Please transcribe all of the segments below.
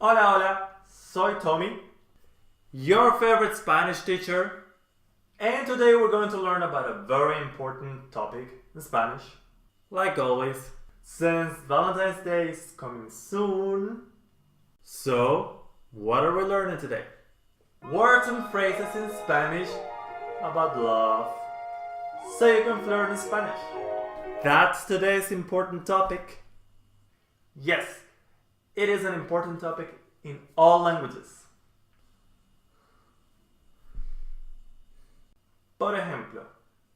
Hola, hola, soy Tommy, your favorite Spanish teacher, and today we're going to learn about a very important topic in Spanish. Like always, since Valentine's Day is coming soon. So, what are we learning today? Words and phrases in Spanish about love, so you can flirt in Spanish. That's today's important topic. Yes, it is an important topic in all languages. Por ejemplo,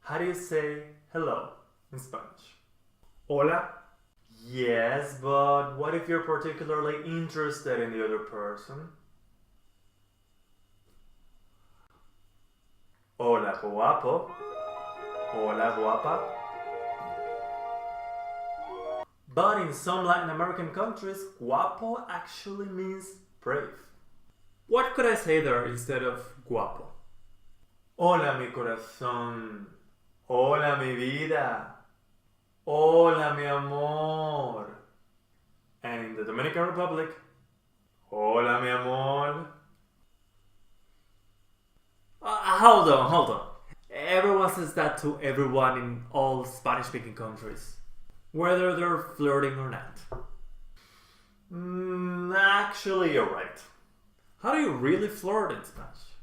how do you say hello in Spanish? Hola. Yes, but what if you're particularly interested in the other person? Hola, guapo. Hola, guapa. But in some Latin American countries, guapo actually means brave. What could I say there instead of guapo? Hola, mi corazón. Hola, mi vida. Hola, mi amor. And in the Dominican Republic, hola, mi amor. Hold on. Everyone says that to everyone in all Spanish-speaking countries, whether they're flirting or not. Actually, you're right. How do you really flirt in Spanish?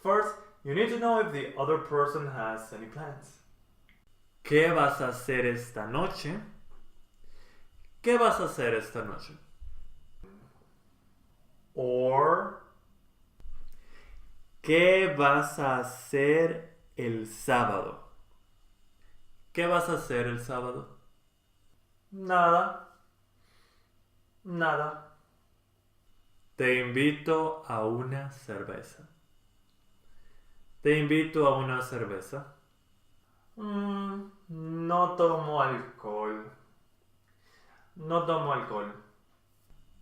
First, you need to know if the other person has any plans. ¿Qué vas a hacer esta noche? ¿Qué vas a hacer esta noche? Or, ¿qué vas a hacer el sábado? ¿Qué vas a hacer el sábado? Nada. Te invito a una cerveza. Te invito a una cerveza. No tomo alcohol.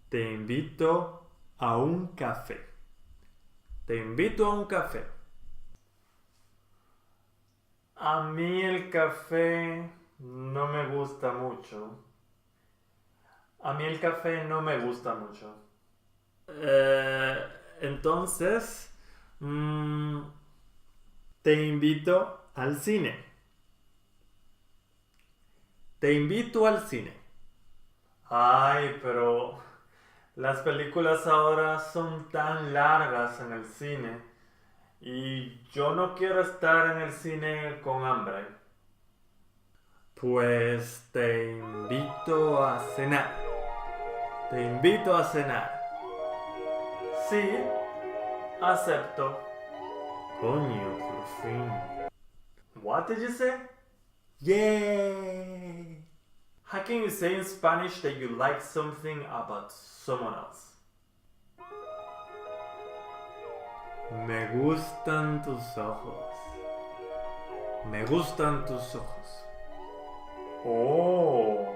Te invito a un café. Te invito a un café. A mí el café no me gusta mucho. Entonces, te invito al cine. Te invito al cine. Ay, pero las películas ahora son tan largas en el cine y yo no quiero estar en el cine con hambre. Pues te invito a cenar. Te invito a cenar. Sí, acepto. Coño, por fin. What did you say? Yay! How can you say in Spanish that you like something about someone else? Me gustan tus ojos. Me gustan tus ojos. Oh.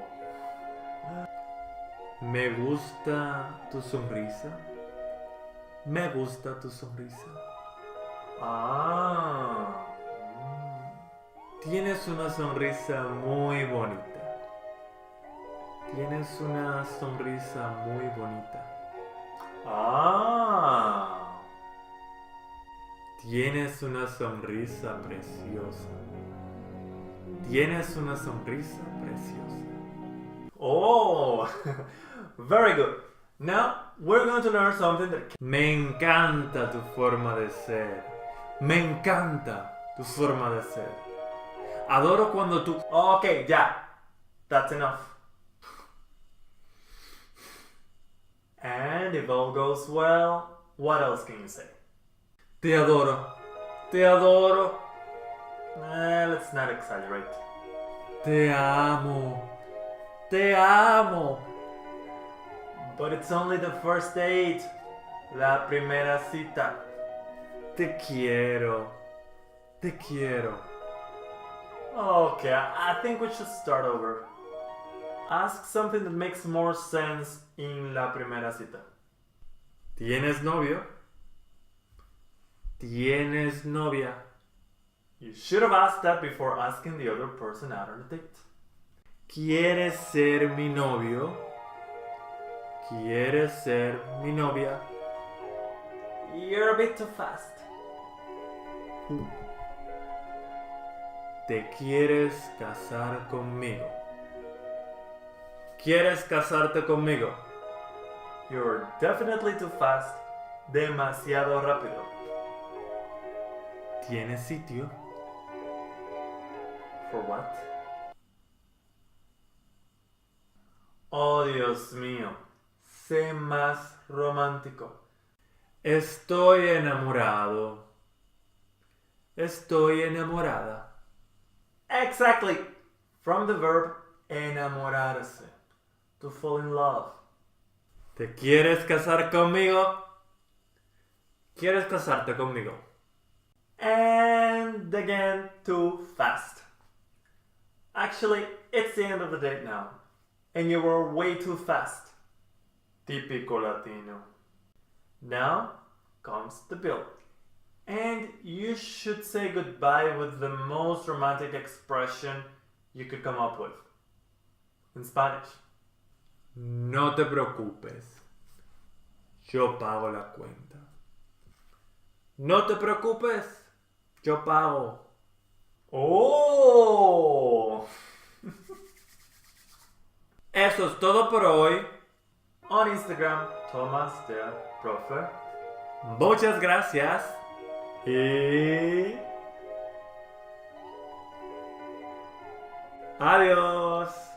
Me gusta tu sonrisa. Me gusta tu sonrisa. Ah. Tienes una sonrisa muy bonita. Tienes una sonrisa muy bonita. Ah. Tienes una sonrisa preciosa. Tienes una sonrisa preciosa. Oh, very good. Now we're going to learn something that... Me encanta tu forma de ser. Me encanta tu forma de ser. Adoro cuando tú... Okay, ya. That's enough. And if all goes well, what else can you say? Te adoro. Te adoro. Let's not exaggerate. Te amo. Te amo. But it's only the first date. La primera cita. Te quiero. Te quiero. Okay, I think we should start over. Ask something that makes more sense in la primera cita. ¿Tienes novio? ¿Tienes novia? You should have asked that before asking the other person out on a date. ¿Quieres ser mi novio? ¿Quieres ser mi novia? You're a bit too fast. ¿Te quieres casar conmigo? ¿Quieres casarte conmigo? You're definitely too fast. Demasiado rápido. ¿Tienes sitio? For what? Oh, Dios mío. Sé más romántico. Estoy enamorado. Estoy enamorada. Exactly. From the verb enamorarse. To fall in love. ¿Te quieres casar conmigo? ¿Quieres casarte conmigo? And again, too fast. Actually, it's the end of the date now. And you were way too fast. Típico latino. Now comes the bill. And you should say goodbye with the most romantic expression you could come up with. In Spanish. No te preocupes. Yo pago la cuenta. No te preocupes. Yo pago. ¡Oh! Eso es todo por hoy. On Instagram, Tomás der Profe. Muchas gracias. Y... adiós.